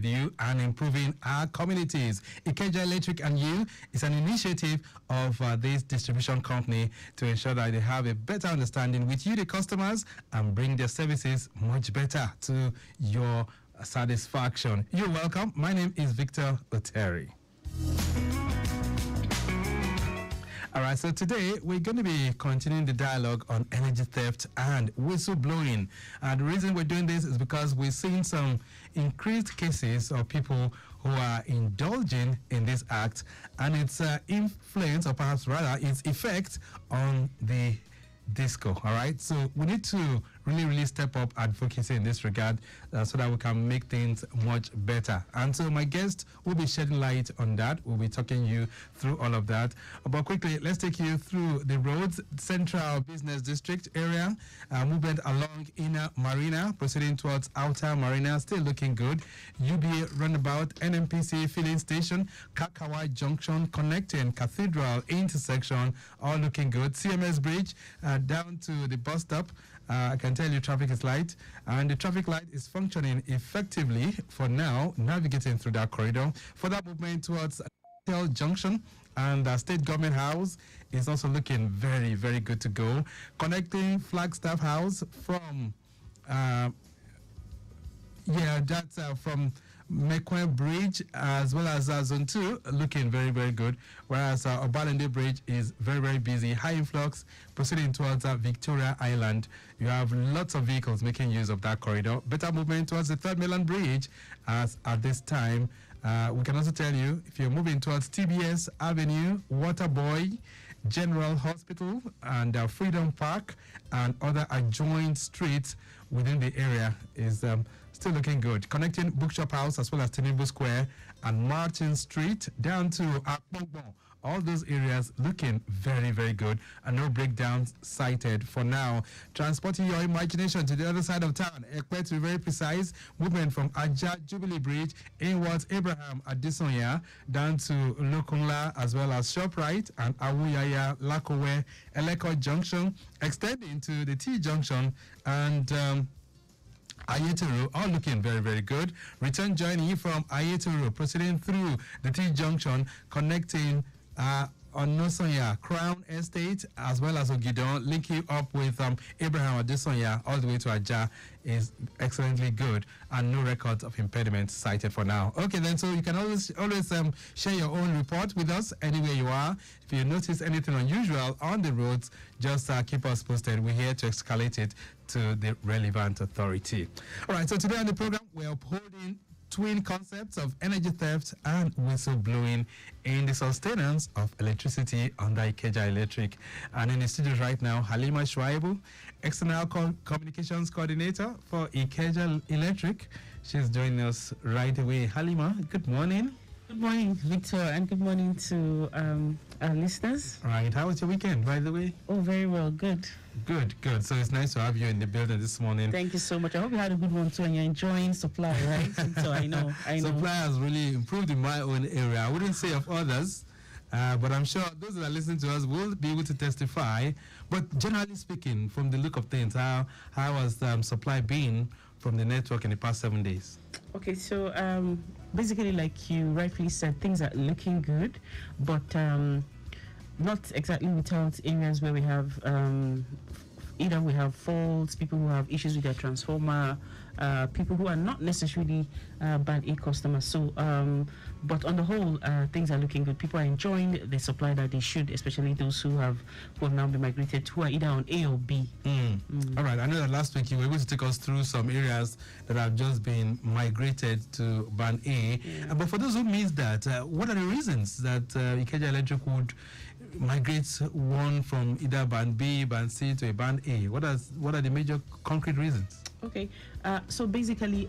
with you and improving our communities. Ikeja Electric and You is an initiative of this distribution company to ensure that they have a better understanding with you, the customers, and bring their services much better to your satisfaction. You're welcome. My name is Victor Oteri. All right, so today we're going to be continuing the dialogue on energy theft and whistleblowing. The reason we're doing this is because we're seeing some increased cases of people who are indulging in this act and its influence, or perhaps rather its effect on the disco. All right, so we need to really step up advocacy in this regard so that we can make things much better. And so my guest will be shedding light on that. We'll be talking you through all of that. But quickly, let's take you through the roads. Central Business District area, movement along Inner Marina, proceeding towards Outer Marina, still looking good. UBA Runabout, NMPC Filling Station, Kakawa Junction, connecting Cathedral intersection, all looking good. CMS Bridge, down to the bus stop. I can tell you traffic is light, and the traffic light is functioning effectively for now, navigating through that corridor. For that movement towards Tel Junction and the State Government House is also looking very good to go. Connecting Flagstaff House from from Mekwe Bridge as well as Zone 2 looking very good, whereas Obalende Bridge is very busy. High influx proceeding towards Victoria Island. You have lots of vehicles making use of that corridor. Better movement towards the Third Mainland Bridge as at this time. We can also tell you if you're moving towards TBS Avenue, Waterboy, General Hospital and Freedom Park and other adjoined streets within the area is still looking good. Connecting Bookshop House as well as Tinubu Square and Martin Street down to Akpongbo. All those areas looking very good and no breakdowns cited for now. Transporting your imagination to the other side of town, Ekpe to be very precise, movement from Aja Jubilee Bridge inwards Abraham Adesonya down to Lokunla as well as ShopRite and Awuyaya Lakowe Eleko Junction, extending to the T Junction and Ayetoro, all looking very good. Return journey from Ayetoro, proceeding through the T Junction, connecting Onosonya Crown Estate as well as Ogidon, linking up with Abraham Adesonya all the way to Aja is excellently good, and no records of impediments cited for now. Okay, then, so you can always share your own report with us anywhere you are. If you notice anything unusual on the roads, just keep us posted. We're here to escalate it to the relevant authority. All right, so today on the program, we're upholding twin concepts of energy theft and whistleblowing in the sustenance of electricity under Ikeja Electric. And in the studio right now, Halima Shuaibu, External Communications Coordinator for Ikeja Electric. She's joining us right away. Halima, good morning. Good morning, Victor, and good morning to our listeners. All right, how was your weekend, by the way? Oh, very well, good. Good. So it's nice to have you in the building this morning. Thank you so much. I hope you had a good one too, and you're enjoying supply, right? So I know. Supply has really improved in my own area. I wouldn't say of others, but I'm sure those that are listening to us will be able to testify. But generally speaking, from the look of things, how has supply been from the network in the past 7 days? Okay, so basically, like you rightfully said, things are looking good, but not exactly without areas where we have either we have faults, people who have issues with their transformer, people who are not necessarily band A customers. So, but on the whole, things are looking good. People are enjoying the supply that they should, especially those who have now been migrated, who are either on A or B. All right. I know that last week you were able to take us through some areas that have just been migrated to band A. Yeah. But for those who missed that, what are the reasons that Ikeja Electric would migrate one from either band B, band C to a band A? What are the major concrete reasons? Okay, so basically,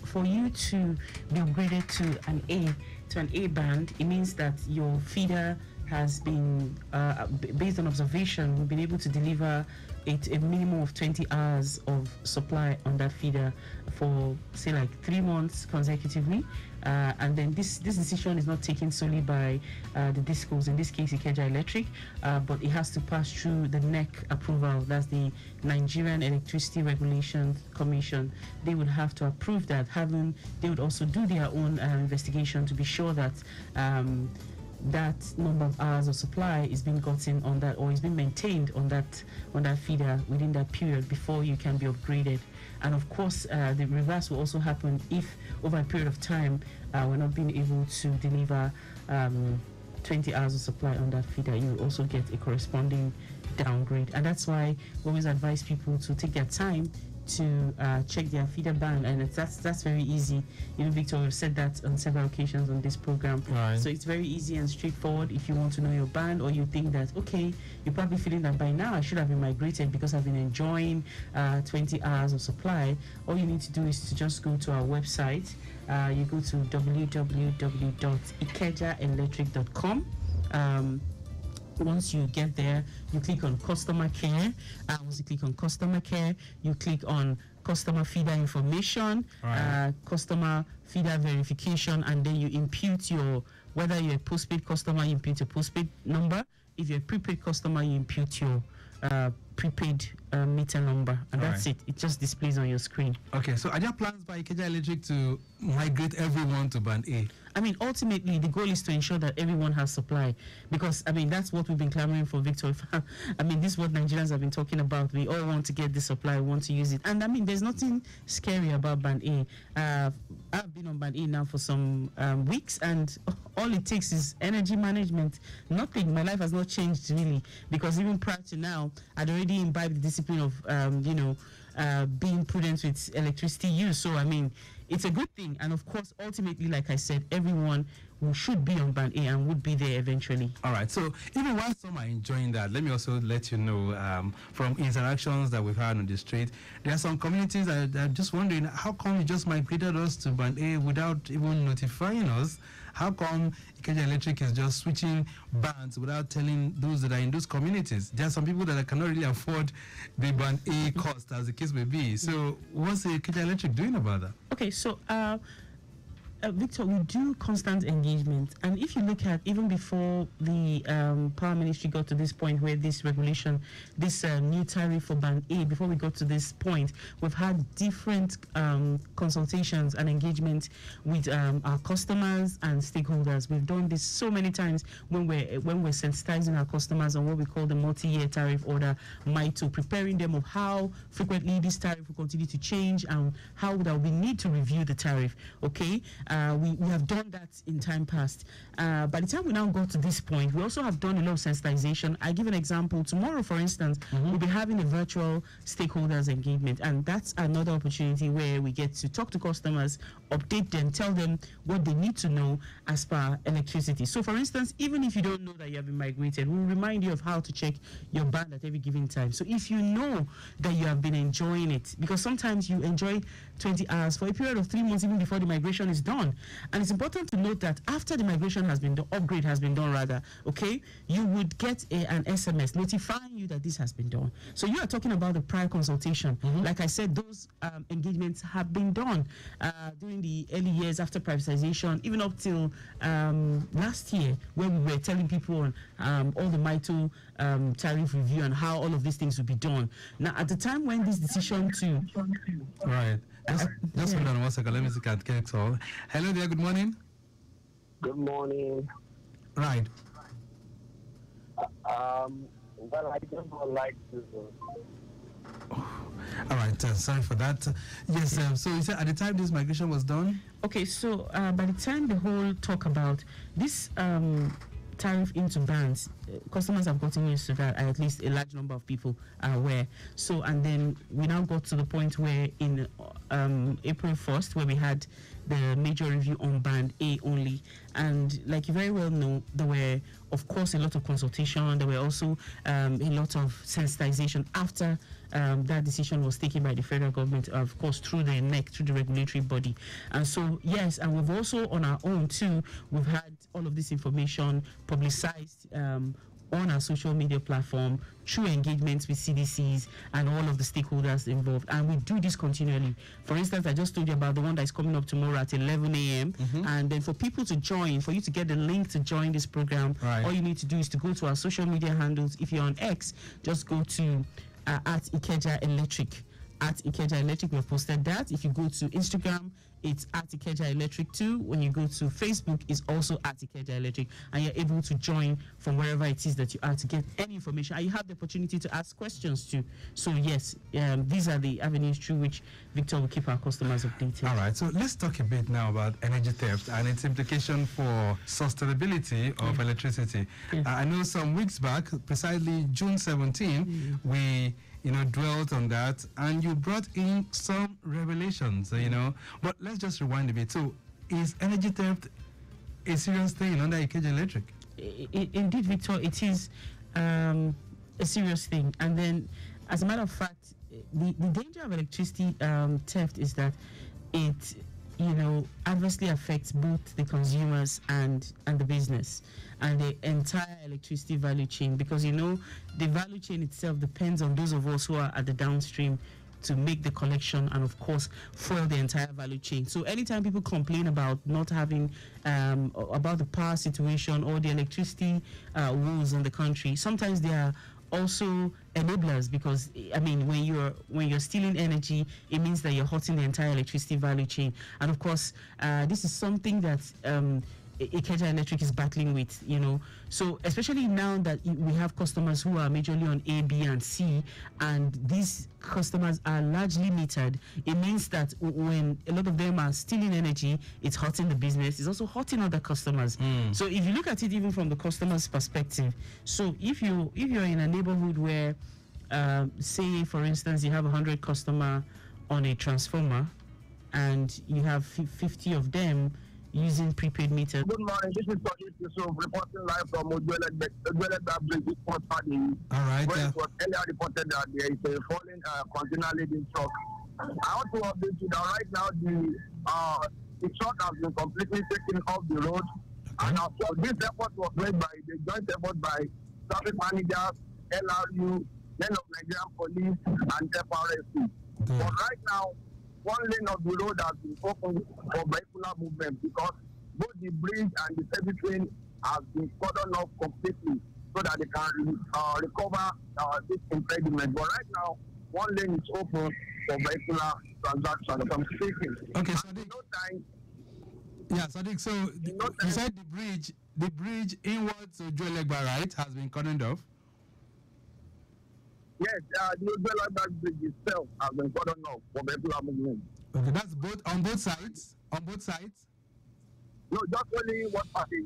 for you to be upgraded to an A band, it means that your feeder has been, based on observation, we've been able to deliver it's a minimum of 20 hours of supply on that feeder for, say, like 3 months consecutively. And then this decision is not taken solely by the discos, in this case Ikeja Electric, but it has to pass through the NEC approval. That's the Nigerian Electricity Regulation Commission. They would have to approve that. They would also do their own investigation to be sure that that number of hours of supply is being gotten on that, or is being maintained on that feeder within that period before you can be upgraded. And of course, the reverse will also happen if over a period of time we're not being able to deliver 20 hours of supply on that feeder. You will also get a corresponding downgrade. And that's why we always advise people to take their time to check their feeder band, and that's very easy. You know, Victor, we've said that on several occasions on this program. Right. So it's very easy and straightforward. If you want to know your band, or you think that, okay, you're probably feeling that by now I should have been migrated because I've been enjoying 20 hours of supply, all you need to do is to just go to our website. You go to www.ikejaelectric.com. Once you get there, you click on customer care. Once you click on customer care, you click on customer feeder information, right. Customer feeder verification, and then you impute whether you're a postpaid customer, you impute your postpaid number. If you're a prepaid customer, you impute your prepaid meter number, and that's it. It just displays on your screen. Okay, so are there plans by Ikeja Electric to migrate everyone to band A? I mean, ultimately, the goal is to ensure that everyone has supply, because, I mean, that's what we've been clamoring for, Victor. I mean, this is what Nigerians have been talking about. We all want to get the supply, we want to use it. And, I mean, there's nothing scary about Band A. I've been on Band A now for some weeks, and all it takes is energy management. Nothing. My life has not changed, really, because even prior to now, I'd already imbibed the discipline of, being prudent with electricity use. So, I mean, it's a good thing. And of course, ultimately, like I said, everyone who should be on Band A and would be there eventually. All right. So even while some are enjoying that, let me also let you know from interactions that we've had on the street, there are some communities that are just wondering, how come you just migrated us to Band A without even notifying us? How come Ikeja Electric is just switching bands without telling those that are in those communities? There are some people that cannot really afford the Band A cost, as the case may be. So what's Ikeja Electric doing about that? Okay, so Victor, we do constant engagement, and if you look at even before the Power Ministry got to this point where this regulation, this new tariff for Band A, before we got to this point, we've had different consultations and engagement with our customers and stakeholders. We've done this so many times when we're sensitizing our customers on what we call the multi-year tariff order, MITO, preparing them of how frequently this tariff will continue to change and how that we need to review the tariff. Okay. We have done that in time past. By the time we now got to this point, we also have done a lot of sensitization. I give an example. Tomorrow, for instance, we'll be having a virtual stakeholders engagement, and that's another opportunity where we get to talk to customers, update them, tell them what they need to know as per electricity. So, for instance, even if you don't know that you have been migrated, we'll remind you of how to check your band at every given time. So if you know that you have been enjoying it, because sometimes you enjoy 20 hours for a period of 3 months even before the migration is done. And it's important to note that after the migration has been done, upgrade has been done rather, okay, you would get an SMS notifying you that this has been done. So you are talking about the prior consultation. Like I said, those engagements have been done during the early years after privatization, even up till last year, where we were telling people on all the MITO tariff review and how all of these things would be done. Now, at the time when this decision to... Right. Just hold on 1 second. Let me see if I can. Hello there. Good morning. Good morning. Right. Well, I just would like to. All right. Sorry for that. Yes. So you said at the time this migration was done. Okay. So by the time the whole talk about this tariff into bands, customers have gotten used to that, and at least a large number of people are aware. So, and then we now got to the point where in April 1st, where we had the major review on Band A only. And like you very well know, there were, of course, a lot of consultation. There were also a lot of sensitization after that decision was taken by the federal government, of course, through the NEC, through the regulatory body. And so, yes, and we've also, on our own too, we've had all of this information publicized on our social media platform, through engagements with CDCs and all of the stakeholders involved. And we do this continually. For instance, I just told you about the one that is coming up tomorrow at 11 a.m. And then for people to join, for you to get the link to join this program, all you need to do is to go to our social media handles. If you're on X, just go to at Ikeja Electric. At Ikeja Electric, we've posted that. If you go to Instagram, it's at Ikeja Electric too. When you go to Facebook, it's also at Ikeja Electric, and you're able to join from wherever it is that you are to get any information, and you have the opportunity to ask questions too. So yes, these are the avenues through which Victor will keep our customers updated. All right, so let's talk a bit now about energy theft and its implication for sustainability of electricity. I know some weeks back, precisely June 17, we dwelt on that, and you brought in some revelations, but let's just rewind a bit. So, is energy theft a serious thing under Ikeja Electric? Indeed, Victor, it is a serious thing. And then, as a matter of fact, the danger of electricity theft is that it adversely affects both the consumers and the business and the entire electricity value chain, because the value chain itself depends on those of us who are at the downstream to make the collection and of course foil the entire value chain. So anytime people complain about not having about the power situation or the electricity woes in the country, sometimes they are also enablers, because when you're stealing energy, it means that you're hurting the entire electricity value chain. And of course this is something that Ikeja Electric is battling with, so especially now that we have customers who are majorly on A, B, and C, and these customers are largely metered. It means that when a lot of them are stealing energy, it's hurting the business. It's also hurting other customers. So if you look at it even from the customer's perspective, so if you're in a neighborhood where, say for instance, you have 100 customers on a transformer, and you have 50 of them using prepaid meters. Good morning, this is Oteri reporting live from Oteri Bridge. All right. Where it was earlier reported that there is a falling container leading truck. I want to update you that right now the truck has been completely taken off the road, and also this effort was made by the joint effort by traffic managers, LRU, men of Nigerian Police, and FRSC. But right now, one lane of the road has been opened for vehicular movement, because both the bridge and the service lane has been cordoned off completely so that they can recover this impediment. But right now, one lane is open for vehicular transactions. I'm speaking. Okay, Sadiq. Sadiq, so you said the bridge inwards to Joelegba, right, has been cordoned off? Yes, the Oteri Bridge itself has been cordoned off for vehicular movement. Okay, that's on both sides? On both sides? No, just only one party.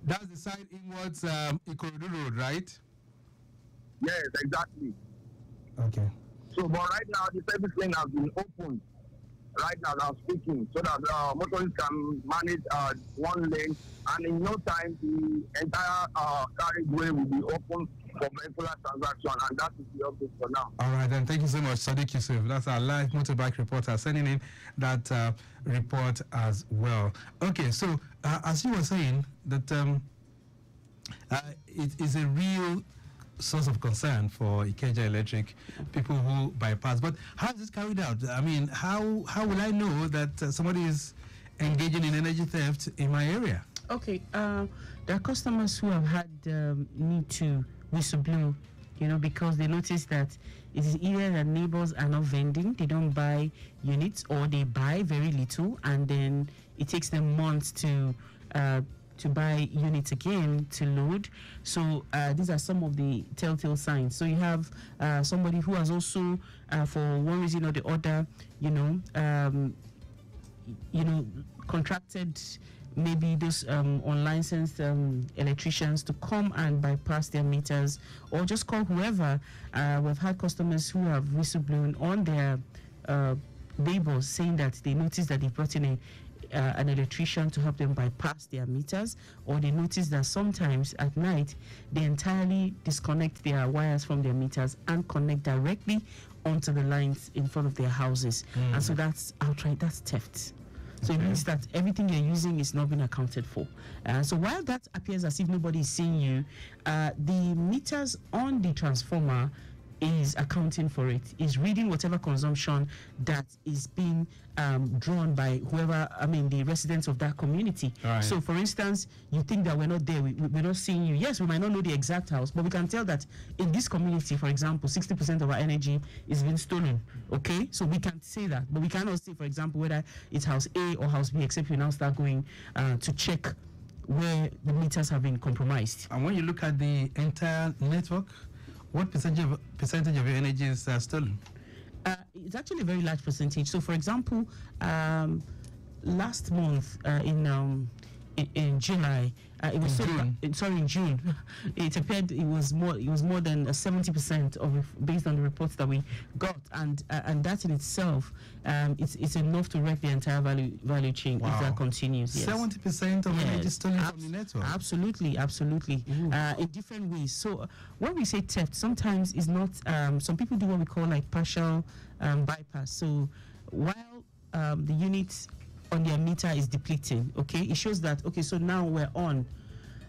That's the side inwards Ikorodu Road, right? Yes, exactly. Okay. So, but right now, the service lane has been opened. Right now, I'm speaking, so that motorists can manage one lane, and in no time, the entire carriageway will be open for vehicular transaction, and that is the update for now. All right, then thank you so much, Sadiq Yusuf. That's our live motorbike reporter sending in that report as well. Okay, so as you were saying, that it is a real source of concern for Ikeja Electric, people who bypass. But how is this carried out? How will I know that somebody is engaging in energy theft in my area? Okay, there are customers who have had need to whistleblow, because they notice that it is either that neighbors are not vending, they don't buy units, or they buy very little, and then it takes them months to buy units again to load. So these are some of the telltale signs. So you have somebody who has also, for one reason or the other, contracted maybe those unlicensed electricians to come and bypass their meters, or just call whoever. We've had customers who have whistleblown on their neighbors, saying that they noticed that they brought in an electrician to help them bypass their meters, or they notice that sometimes at night they entirely disconnect their wires from their meters and connect directly onto the lines in front of their houses. And so that's outright, that's theft. So it means that everything you're using is not being accounted for. So while that appears as if nobody is seeing you, the meters on the transformer is accounting for it, is reading whatever consumption that is being drawn by whoever, the residents of that community. Right. So for instance, you think that we're not there, we're not seeing you. Yes, we might not know the exact house, but we can tell that in this community, for example, 60% of our energy is being stolen. Okay, so we can say that, but we cannot say, for example, whether it's house A or house B, except we now start going to check where the meters have been compromised. And when you look at the entire network, what percentage of your energy is stolen? It's actually a very large percentage. So, for example, last month in July, it was in June. It appeared it was more than 70% of based on the reports that we got, and that in itself, it's enough to wreck the entire value chain if that continues. Yes. 70% of energy stolen from the network. Absolutely. In different ways. So when we say theft, sometimes it's not. Some people do what we call like partial bypass. So while the units on their meter is depleting, okay, it shows that, okay, so now we're on.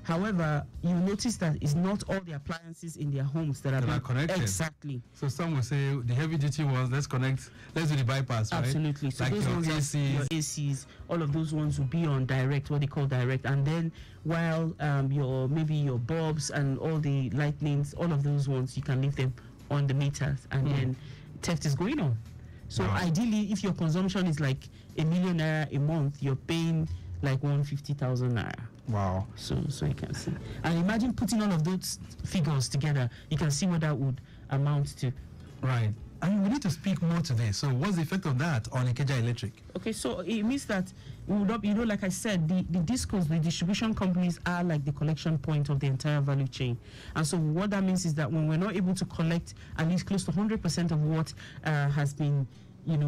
However, you notice that it's not all the appliances in their homes that are connected. Exactly. So some will say the heavy duty ones, let's do the bypass, right? Absolutely. So like those ones ACs. your ACs, all of those ones will be on direct, what they call direct. And then while your bulbs and all the lightnings, all of those ones, you can leave them on the meters, and then theft is going on. So ideally, if your consumption is like ₦1 million a month, you're paying like 150,000 naira. Wow. So you can see. And imagine putting all of those figures together, you can see what that would amount to. Right. And we need to speak more to this. So what's the effect of that on Ikeja Electric? Okay, so it means that we would not, like I said, the discos, the distribution companies are like the collection point of the entire value chain. And so what that means is that when we're not able to collect at least close to 100% of what has been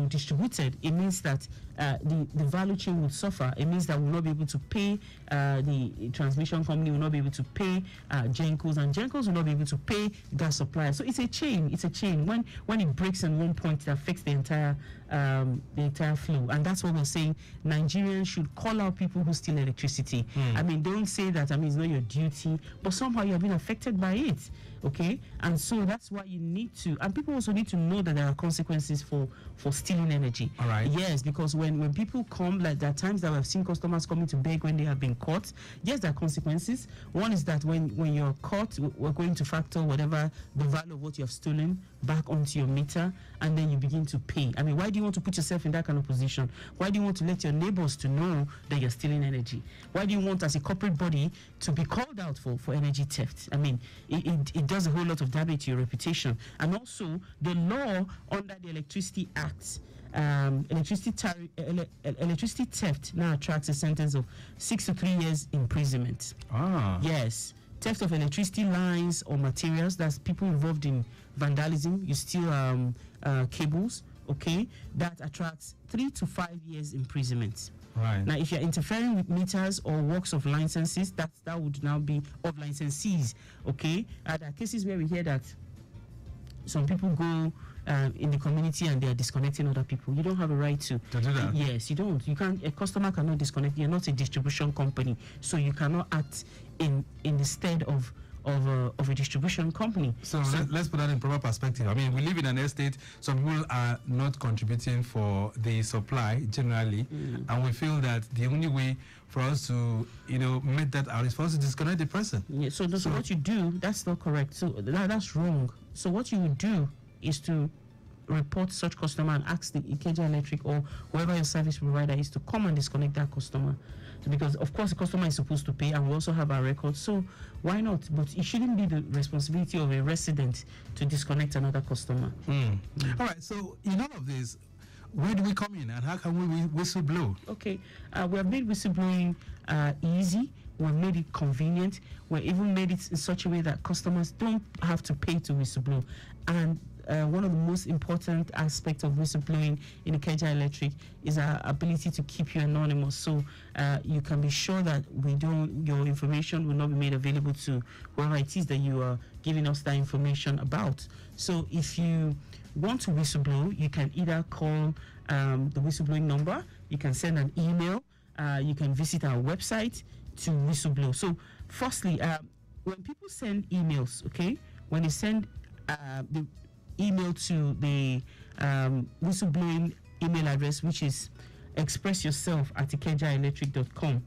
distributed, it means that the value chain would suffer. It means that we'll not be able to pay the transmission company, will not be able to pay Gencos, and Gencos will not be able to pay gas suppliers. So it's a chain. It's a chain. When it breaks in one point, it affects the entire flow. And that's what we're saying. Nigerians should call out people who steal electricity. Don't say that. It's not your duty, but somehow you have been affected by it. Okay, and so that's why you need to, and people also need to know that there are consequences for stealing energy. All right. Yes, because when people come, like there are times that we have seen customers coming to beg when they have been caught. Yes, there are consequences. One is that when you're caught, we're going to factor whatever the value of what you have stolen back onto your meter, and then you begin to pay. Why do you want to put yourself in that kind of position? Why do you want to let your neighbors to know that you're stealing energy? Why do you want, as a corporate body, to be called out for energy theft? It does a whole lot of damage to your reputation. And also, the law under the Electricity Act, electricity theft now attracts a sentence of 6 to 3 years imprisonment. Yes. Theft of electricity lines or materials, that's people involved in vandalism, you steal cables, okay, that attracts 3 to 5 years imprisonment. Right. Now, if you're interfering with meters or works of licenses, that would now be of licensees, okay? There are cases where we hear that some people go in the community and they are disconnecting other people. You don't have a right to do that. Yes, you don't. You can't. A customer cannot disconnect. You're not a distribution company, so you cannot act in the stead of a distribution company. So let's put that in proper perspective. We live in an estate. Some people are not contributing for the supply generally, and we feel that the only way for us to make that out is for us to disconnect the person. Yeah. So what you do, that's not correct. So that's wrong. So what you would do is to report such customer and ask the Ikeja Electric or whoever your service provider is to come and disconnect that customer. Because of course the customer is supposed to pay, and we also have our records, so why not? But it shouldn't be the responsibility of a resident to disconnect another customer. All right, so in all of this, where do we come in and how can we whistleblow? Okay, we have made whistleblowing easy. We've made it convenient. We've even made it in such a way that customers don't have to pay to whistleblow. And one of the most important aspects of whistleblowing in Ikeja Electric is our ability to keep you anonymous. So you can be sure that your information will not be made available to whoever it is that you are giving us that information about. So if you want to whistleblow, you can either call the whistleblowing number you can send an email, you can visit our website to whistleblow. So, firstly, when people send emails, okay, when they send the email to the whistleblowing email address, which is expressyourself@ikejaelectric.com.